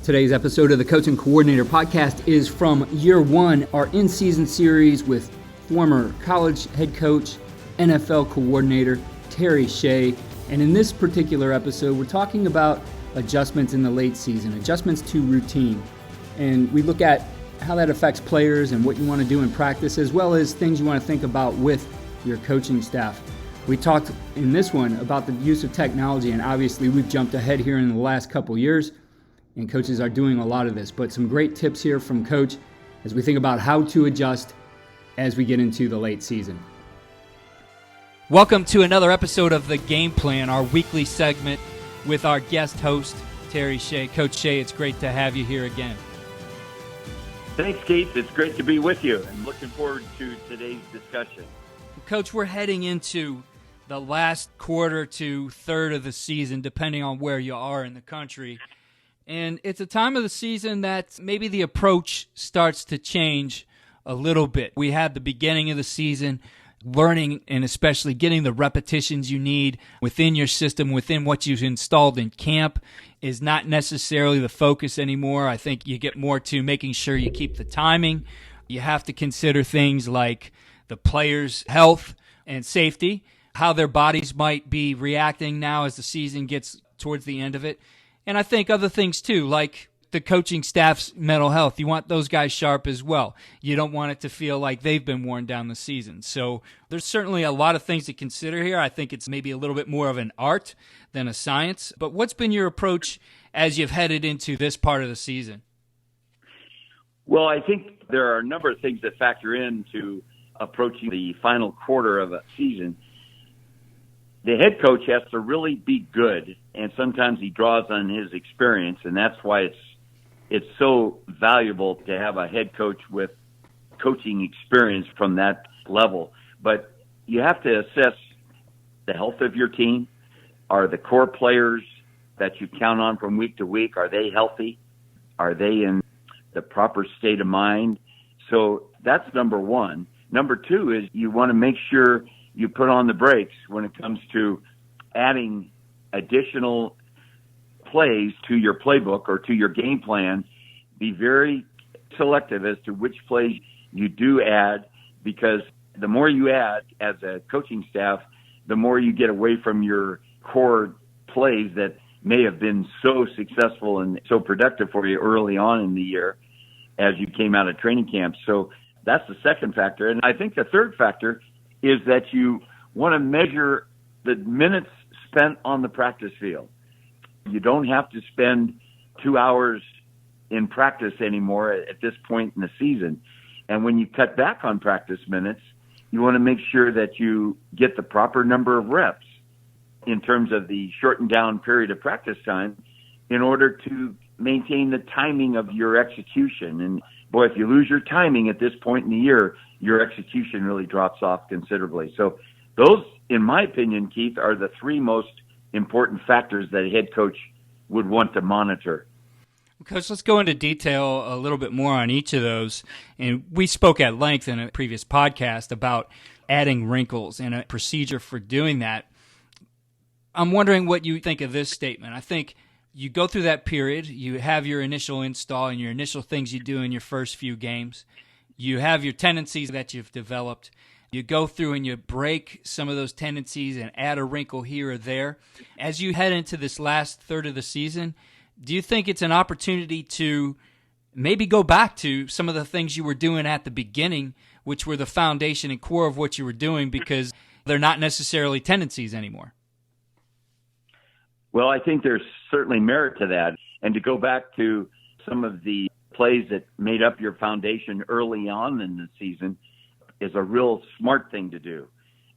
Today's episode of the Coach and Coordinator podcast is from year one, our in-season series with former college head coach, NFL coordinator, Terry Shea. And in this particular episode, we're talking about adjustments in the late season, adjustments to routine. And we look at how that affects players and what you want to do in practice, as well as things you want to think about with your coaching staff. We talked in this one about the use of technology, and obviously we've jumped ahead here in the last couple years, and coaches are doing a lot of this. But some great tips here from Coach as we think about how to adjust as we get into the late season. Welcome to another episode of The Game Plan, our weekly segment with our guest host, Terry Shea. Coach Shea, it's great to have you here again. Thanks, Keith. It's great to be with you and looking forward to today's discussion. Coach, we're heading into the last quarter to third of the season, depending on where you are in the country. And it's a time of the season that maybe the approach starts to change a little bit. We had the beginning of the season, learning and especially getting the repetitions you need within your system, within what you've installed in camp is not necessarily the focus anymore. I think you get more to making sure you keep the timing. You have to consider things like the players' health and safety, how their bodies might be reacting now as the season gets towards the end of it. And I think other things too, like the coaching staff's mental health. You want those guys sharp as well. You don't want it to feel like they've been worn down the season. So there's certainly a lot of things to consider here. I think it's maybe a little bit more of an art than a science. But what's been your approach as you've headed into this part of the season? Well, I think there are a number of things that factor into approaching the final quarter of a season. The head coach has to really be good, and sometimes he draws on his experience, and that's why it's so valuable to have a head coach with coaching experience from that level. But you have to assess the health of your team. Are the core players that you count on from week to week, are they healthy? Are they in the proper state of mind? So that's number one. Number two is you want to make sure you put on the brakes when it comes to adding additional plays to your playbook or to your game plan. Be very selective as to which plays you do add, because the more you add as a coaching staff, the more you get away from your core plays that may have been so successful and so productive for you early on in the year as you came out of training camp. So that's the second factor. And I think the third factor is that you want to measure the minutes spent on the practice field. You don't have to spend 2 hours in practice anymore at this point in the season. And when you cut back on practice minutes, you want to make sure that you get the proper number of reps in terms of the shortened down period of practice time in order to maintain the timing of your execution. And boy, if you lose your timing at this point in the year, your execution really drops off considerably. So those, in my opinion, Keith, are the three most important factors that a head coach would want to monitor. Coach, let's go into detail a little bit more on each of those. And we spoke at length in a previous podcast about adding wrinkles and a procedure for doing that. I'm wondering what you think of this statement. I think you go through that period, you have your initial install and your initial things you do in your first few games. You have your tendencies that you've developed. You go through and you break some of those tendencies and add a wrinkle here or there. As you head into this last third of the season, do you think it's an opportunity to maybe go back to some of the things you were doing at the beginning, which were the foundation and core of what you were doing, because they're not necessarily tendencies anymore? Well, I think there's certainly merit to that. And to go back to some of the plays that made up your foundation early on in the season is a real smart thing to do.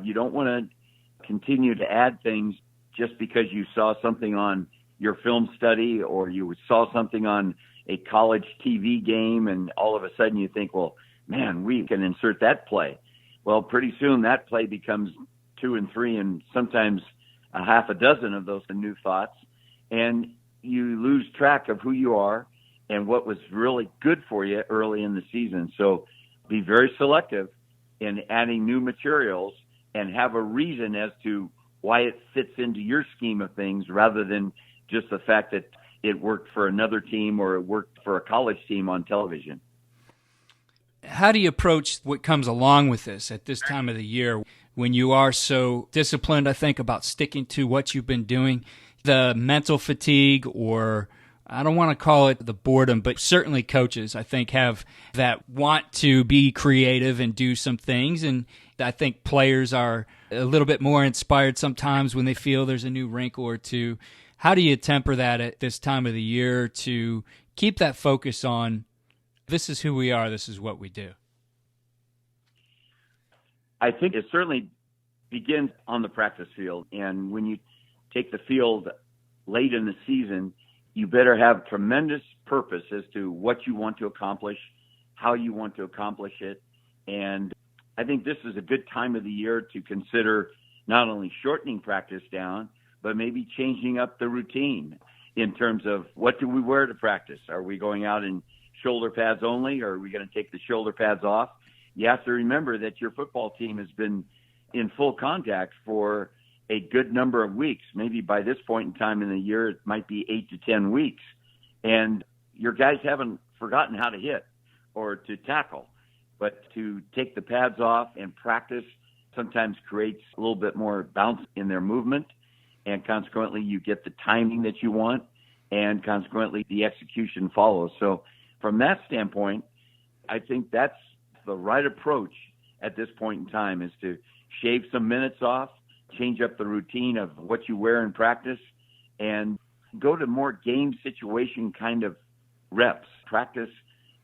You don't want to continue to add things just because you saw something on your film study or you saw something on a college TV game and all of a sudden you think, well, man, we can insert that play. Well, pretty soon that play becomes 2 and 3 and sometimes a half a dozen of those new thoughts, and you lose track of who you are and what was really good for you early in the season. So be very selective in adding new materials and have a reason as to why it fits into your scheme of things rather than just the fact that it worked for another team or it worked for a college team on television. How do you approach what comes along with this at this time of the year when you are so disciplined, I think, about sticking to what you've been doing? The mental fatigue, or I don't want to call it the boredom, but certainly coaches, I think, have that want to be creative and do some things. And I think players are a little bit more inspired sometimes when they feel there's a new wrinkle or two. How do you temper that at this time of the year to keep that focus on this is who we are, this is what we do? I think it certainly begins on the practice field. And when you take the field late in the season, you better have tremendous purpose as to what you want to accomplish, how you want to accomplish it. And I think this is a good time of the year to consider not only shortening practice down, but maybe changing up the routine in terms of what do we wear to practice? Are we going out in shoulder pads only, or are we going to take the shoulder pads off? You have to remember that your football team has been in full contact for a good number of weeks. Maybe by this point in time in the year, it might be 8 to 10 weeks. And your guys haven't forgotten how to hit or to tackle. But to take the pads off and practice sometimes creates a little bit more bounce in their movement. And consequently, you get the timing that you want. And consequently, the execution follows. So from that standpoint, I think that's the right approach at this point in time, is to shave some minutes off, change up the routine of what you wear in practice, and go to more game situation kind of reps. Practice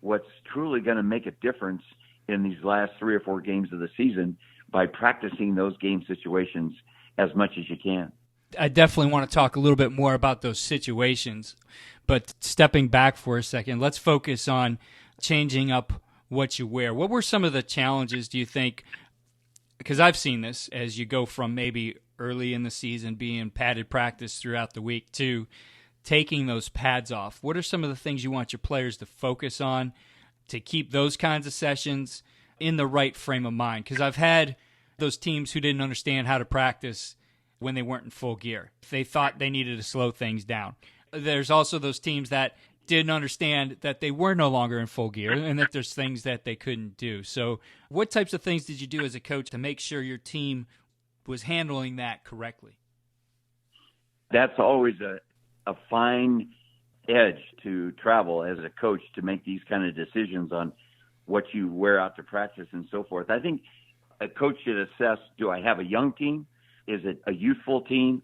what's truly going to make a difference in these last 3 or 4 games of the season by practicing those game situations as much as you can. I definitely want to talk a little bit more about those situations, but stepping back for a second, let's focus on changing up what you wear. What were some of the challenges, do you think? Because I've seen this as you go from maybe early in the season being padded practice throughout the week to taking those pads off. What are some of the things you want your players to focus on to keep those kinds of sessions in the right frame of mind? Because I've had those teams who didn't understand how to practice when they weren't in full gear. They thought they needed to slow things down. There's also those teams that didn't understand that they were no longer in full gear and that there's things that they couldn't do. So what types of things did you do as a coach to make sure your team was handling that correctly? That's always a fine edge to travel as a coach, to make these kind of decisions on what you wear out to practice and so forth. I think a coach should assess, do I have a young team? Is it a youthful team?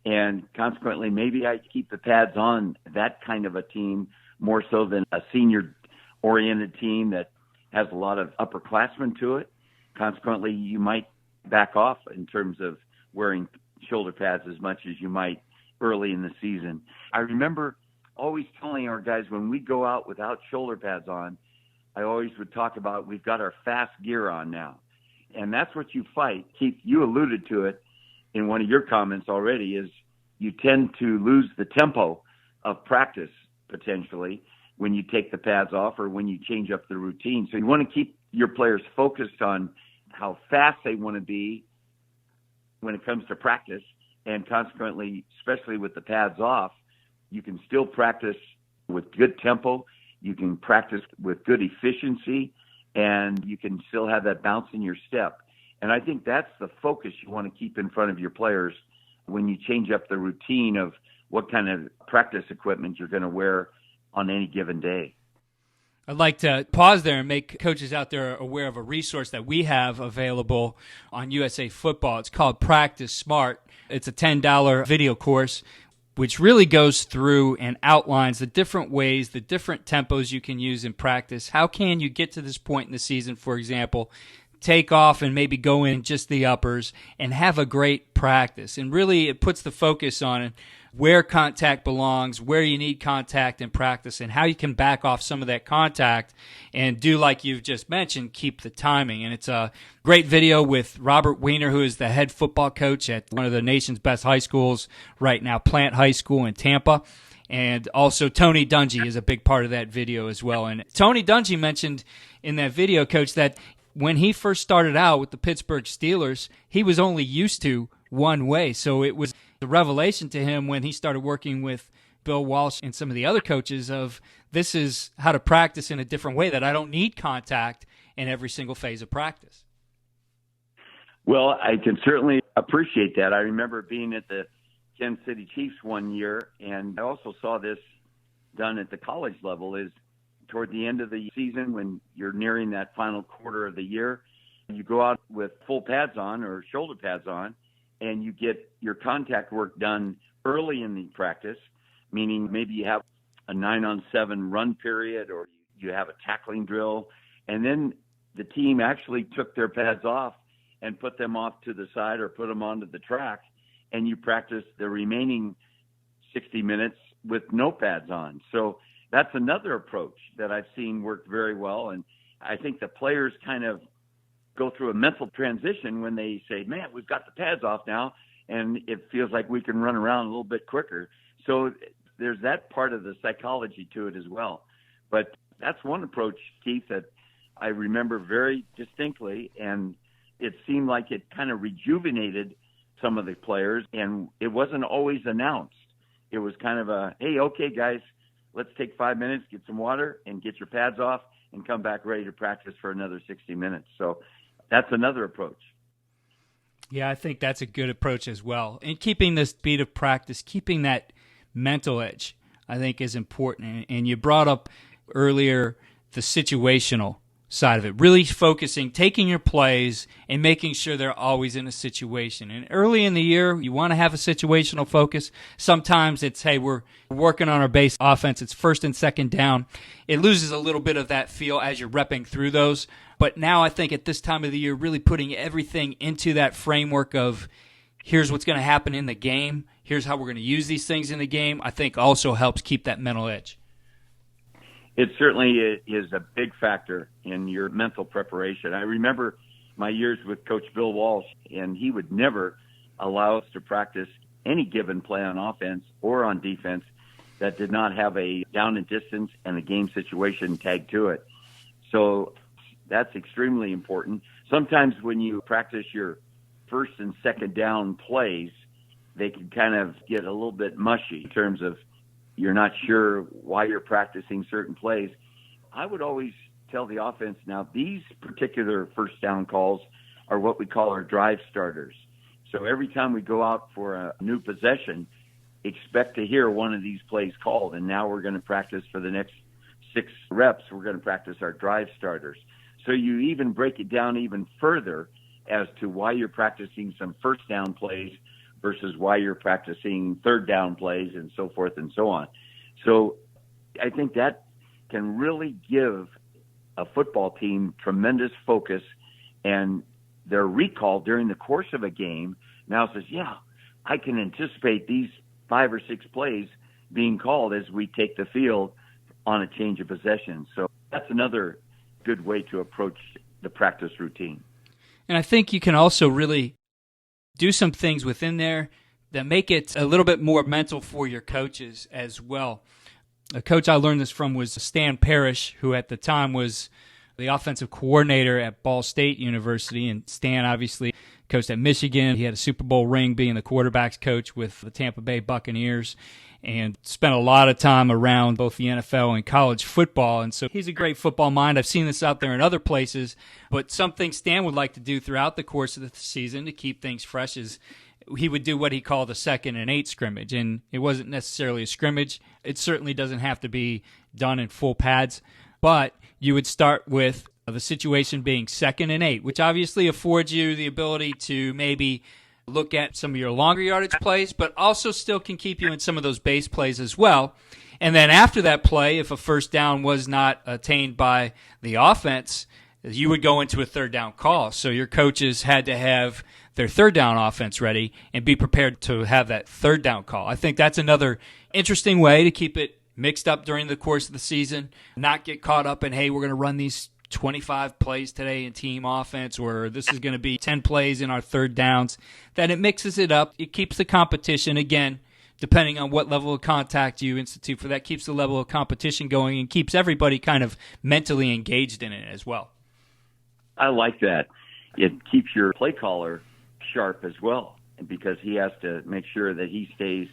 And consequently, maybe I keep the pads on that kind of a team more so than a senior-oriented team that has a lot of upperclassmen to it. Consequently, you might back off in terms of wearing shoulder pads as much as you might early in the season. I remember always telling our guys when we go out without shoulder pads on, I always would talk about we've got our fast gear on now. And that's what you fight. Keith, you alluded to it in one of your comments already, is you tend to lose the tempo of practice potentially when you take the pads off or when you change up the routine. So you want to keep your players focused on how fast they want to be when it comes to practice. And consequently, especially with the pads off, you can still practice with good tempo. You can practice with good efficiency, and you can still have that bounce in your step. And I think that's the focus you want to keep in front of your players when you change up the routine of what kind of practice equipment you're going to wear on any given day. I'd like to pause there and make coaches out there aware of a resource that we have available on USA Football. It's called Practice Smart. It's a $10 video course which really goes through and outlines the different ways, the different tempos you can use in practice. How can you get to this point in the season, for example, take off and maybe go in just the uppers and have a great practice? And really it puts the focus on where contact belongs, where you need contact in practice, and how you can back off some of that contact and do like you've just mentioned, keep the timing. And it's a great video with Robert Weiner, who is the head football coach at one of the nation's best high schools right now, Plant High School in Tampa. And also Tony Dungy is a big part of that video as well. And Tony Dungy mentioned in that video, Coach, that when he first started out with the Pittsburgh Steelers, he was only used to one way. So it was a revelation to him when he started working with Bill Walsh and some of the other coaches of this is how to practice in a different way, that I don't need contact in every single phase of practice. Well, I can certainly appreciate that. I remember being at the Kansas City Chiefs one year, and I also saw this done at the college level, is toward the end of the season when you're nearing that final quarter of the year, you go out with full pads on or shoulder pads on, and you get your contact work done early in the practice, meaning maybe you have a 9-on-7 run period or you have a tackling drill, and then the team actually took their pads off and put them off to the side or put them onto the track, and you practice the remaining 60 minutes with no pads on. So that's another approach that I've seen work very well, and I think the players kind of go through a mental transition when they say, man, we've got the pads off now, and it feels like we can run around a little bit quicker. So there's that part of the psychology to it as well. But that's one approach, Keith, that I remember very distinctly, and it seemed like it kind of rejuvenated some of the players, and it wasn't always announced. It was kind of a, hey, okay, guys, let's take 5 minutes, get some water, and get your pads off, and come back ready to practice for another 60 minutes. So that's another approach. Yeah, I think that's a good approach as well. And keeping the speed of practice, keeping that mental edge, I think is important. And you brought up earlier the situational side of it, really focusing, taking your plays and making sure they're always in a situation. And early in the year, you want to have a situational focus. Sometimes it's, hey, we're working on our base offense. It's first and second down. It loses a little bit of that feel as you're repping through those. But now I think at this time of the year, really putting everything into that framework of here's what's going to happen in the game, here's how we're going to use these things in the game, I think also helps keep that mental edge. It certainly is a big factor in your mental preparation. I remember my years with Coach Bill Walsh, and he would never allow us to practice any given play on offense or on defense that did not have a down and distance and a game situation tagged to it. So that's extremely important. Sometimes when you practice your first and second down plays, they can kind of get a little bit mushy in terms of you're not sure why you're practicing certain plays. I would always tell the offense, now these particular first down calls are what we call our drive starters. So every time we go out for a new possession, expect to hear one of these plays called. And now we're going to practice for the next 6 reps. We're going to practice our drive starters. So you even break it down even further as to why you're practicing some first down plays versus why you're practicing third down plays and so forth and so on. So I think that can really give a football team tremendous focus, and their recall during the course of a game now says, yeah, I can anticipate these 5 or 6 plays being called as we take the field on a change of possession. So that's another good way to approach the practice routine. And I think you can also really do some things within there that make it a little bit more mental for your coaches as well. A coach I learned this from was Stan Parrish, who at the time was the offensive coordinator at Ball State University. And Stan obviously coached at Michigan. He had a Super Bowl ring being the quarterbacks coach with the Tampa Bay Buccaneers and spent a lot of time around both the NFL and college football. And so he's a great football mind. I've seen this out there in other places. But something Stan would like to do throughout the course of the season to keep things fresh is he would do what he called a 2nd and 8 scrimmage. And it wasn't necessarily a scrimmage. It certainly doesn't have to be done in full pads. But you would start with the situation being 2nd and 8, which obviously affords you the ability to maybe look at some of your longer yardage plays, but also still can keep you in some of those base plays as well. And then after that play, if a first down was not attained by the offense, you would go into a third down call. So your coaches had to have their third down offense ready and be prepared to have that third down call. I think that's another interesting way to keep it mixed up during the course of the season, not get caught up in, hey, we're going to run these 25 plays today in team offense, or this is going to be 10 plays in our third downs. That it mixes it up. It keeps the competition, again, depending on what level of contact you institute for that, keeps the level of competition going and keeps everybody kind of mentally engaged in it as well. I like that. It keeps your play caller sharp as well, because he has to make sure that he stays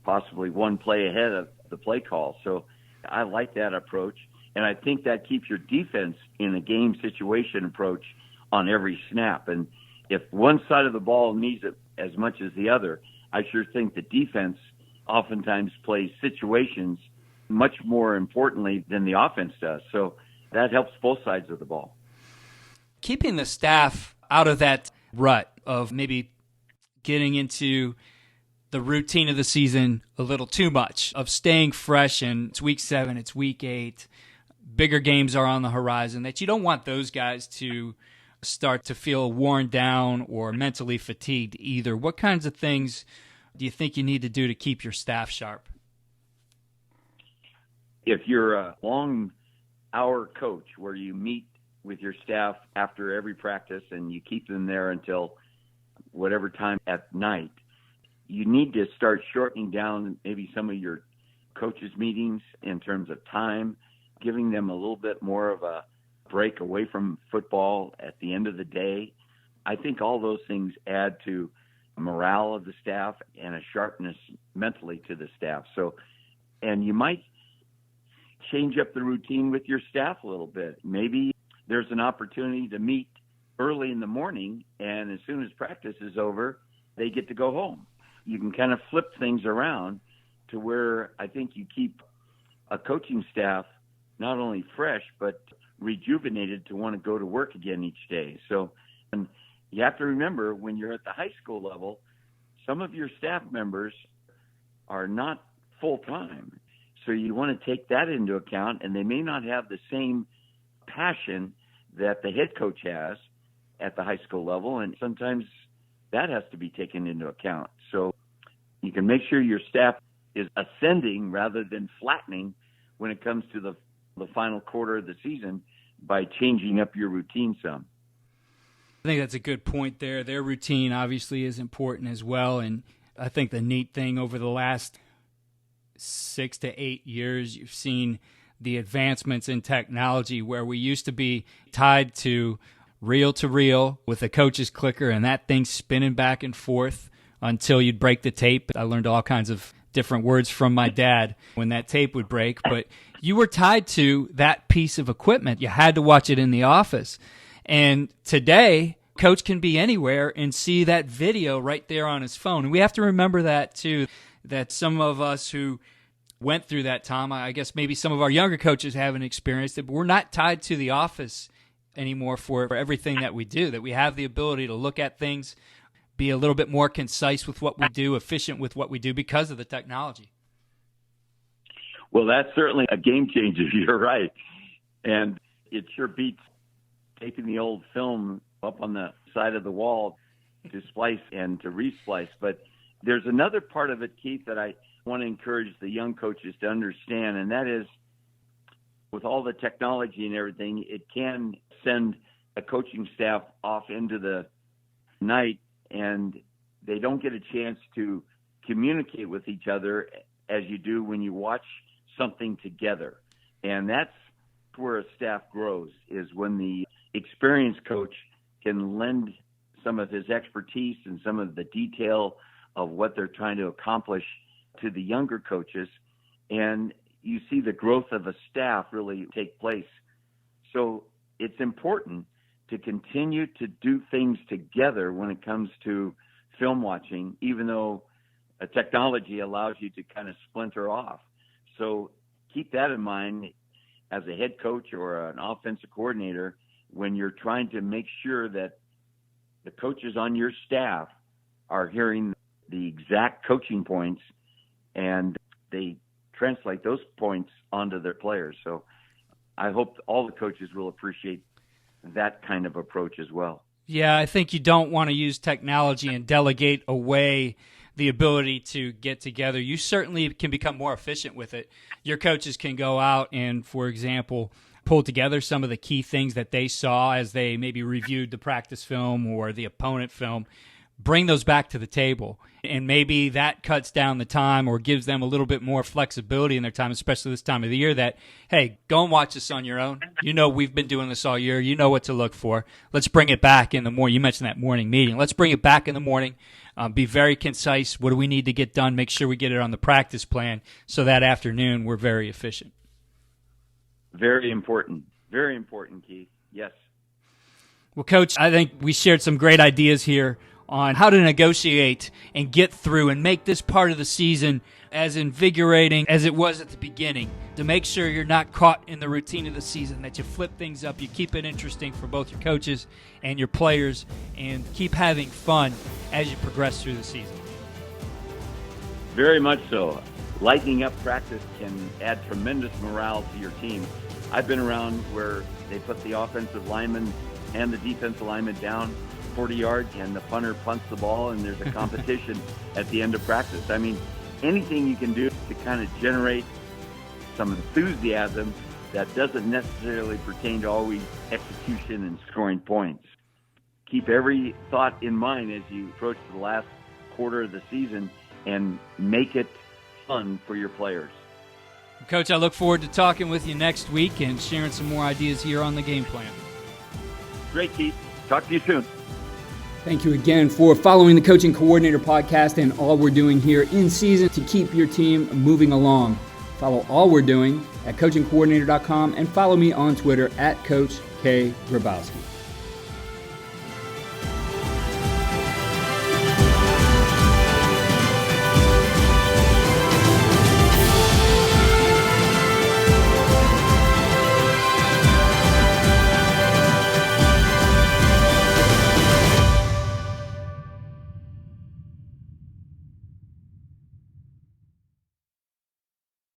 possibly one play ahead of the play call. So I like that approach. And I think that keeps your defense in a game situation approach on every snap. And if one side of the ball needs it as much as the other, I sure think the defense oftentimes plays situations much more importantly than the offense does. So that helps both sides of the ball. Keeping the staff out of that rut of maybe getting into the routine of the season a little too much, of staying fresh, and it's week 7, it's week 8, bigger games are on the horizon, that you don't want those guys to start to feel worn down or mentally fatigued either. What kinds of things do you think you need to do to keep your staff sharp? If you're a long-hour coach where you meet with your staff after every practice and you keep them there until whatever time at night, you need to start shortening down maybe some of your coaches' meetings in terms of time, giving them a little bit more of a break away from football at the end of the day. I think all those things add to morale of the staff and a sharpness mentally to the staff. So, and you might change up the routine with your staff a little bit. Maybe there's an opportunity to meet early in the morning, and as soon as practice is over, they get to go home. You can kind of flip things around to where I think you keep a coaching staff not only fresh, but rejuvenated to want to go to work again each day. So, and you have to remember, when you're at the high school level, some of your staff members are not full-time. So you want to take that into account, and they may not have the same passion that the head coach has at the high school level, and sometimes that has to be taken into account. So you can make sure your staff is ascending rather than flattening when it comes to the final quarter of the season by changing up your routine some. I think that's a good point there. Their routine obviously is important as well, and I think the neat thing over the last 6 to 8 years, you've seen the advancements in technology where we used to be tied to reel with a coach's clicker and that thing spinning back and forth until you'd break the tape. I learned all kinds of different words from my dad when that tape would break, but you were tied to that piece of equipment. You had to watch it in the office. And today, coach can be anywhere and see that video right there on his phone. And we have to remember that too, that some of us who went through that time, I guess maybe some of our younger coaches haven't experienced it, but we're not tied to the office anymore for everything that we do, that we have the ability to look at things, be a little bit more concise with what we do, efficient with what we do because of the technology. Well, that's certainly a game changer. You're right. And it sure beats taking the old film up on the side of the wall to splice and to resplice. But there's another part of it, Keith, that I want to encourage the young coaches to understand, and that is, with all the technology and everything, it can send a coaching staff off into the night, and they don't get a chance to communicate with each other as you do when you watch something together. And that's where a staff grows, is when the experienced coach can lend some of his expertise and some of the detail of what they're trying to accomplish to the younger coaches, and you see the growth of a staff really take place. So it's important to continue to do things together when it comes to film watching, even though a technology allows you to kind of splinter off. So keep that in mind as a head coach or an offensive coordinator when you're trying to make sure that the coaches on your staff are hearing the exact coaching points and they translate those points onto their players. So I hope all the coaches will appreciate that kind of approach as well. Yeah, I think you don't want to use technology and delegate away the ability to get together. You certainly can become more efficient with it. Your coaches can go out and, for example, pull together some of the key things that they saw as they maybe reviewed the practice film or the opponent film. bring those back to the table. And maybe that cuts down the time or gives them a little bit more flexibility in their time, especially this time of the year, that, hey, go and watch this on your own. You know we've been doing this all year. You know what to look for. Let's bring it back in the morning. You mentioned that morning meeting. Let's bring it back in the morning. Be very concise. What do we need to get done? Make sure we get it on the practice plan so that afternoon we're very efficient. Very important. Very important, Keith. Yes. Well, Coach, I think we shared some great ideas here on how to negotiate and get through and make this part of the season as invigorating as it was at the beginning, to make sure you're not caught in the routine of the season, that you flip things up, you keep it interesting for both your coaches and your players, and keep having fun as you progress through the season. Very much so. Lighting up practice can add tremendous morale to your team. I've been around where they put the offensive lineman and the defensive lineman down 40 yards, and the punter punts the ball, and there's a competition at the end of practice. I mean, anything you can do to kind of generate some enthusiasm that doesn't necessarily pertain to always execution and scoring points. Keep every thought in mind as you approach the last quarter of the season and make it fun for your players. Coach, I look forward to talking with you next week and sharing some more ideas here on the game plan. Great, Keith. Talk to you soon. Thank you again for following the Coaching Coordinator podcast and all we're doing here in season to keep your team moving along. Follow all we're doing at coachingcoordinator.com and follow me on Twitter at Coach K. Grabowski.